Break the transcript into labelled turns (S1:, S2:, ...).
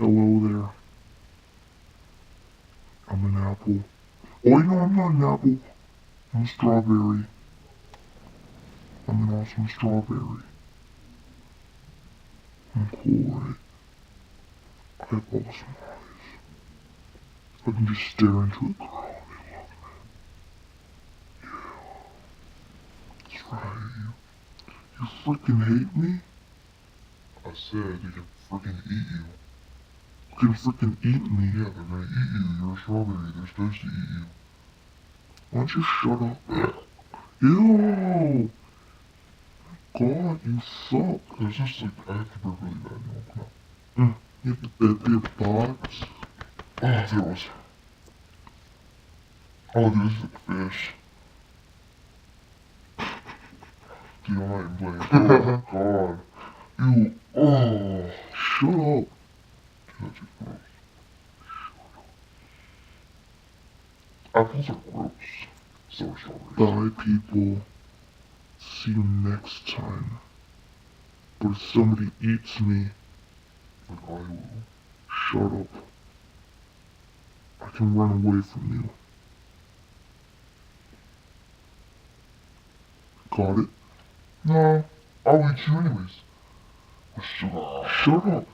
S1: Hello there. I'm an apple. Oh, wait, no, I'm not an apple. I'm a strawberry. I'm an awesome strawberry. I'm cool, right? I have awesome eyes. I can just stare into a girl and they love me. That's right. You freaking hate me? I said they can freaking eat you. They can freaking eat me. Yeah, they're gonna eat you. You're a strawberry. They're supposed to eat you. Why don't you shut up? Ew! God, you suck. It's just like, I have to burp really bad now. Come on. You have to bed box. Oh, there was. Oh, this is a fish. Dude, I'm not even playing. Oh, God. You. Oh. Shut up. Dude, that's just gross. Apples are gross. So are strawberries. Bye, people. See you next time. But if somebody eats me, then I will. Shut up. I can run away from you. Got it? No, I'll eat you anyways. Shut up. Shut up.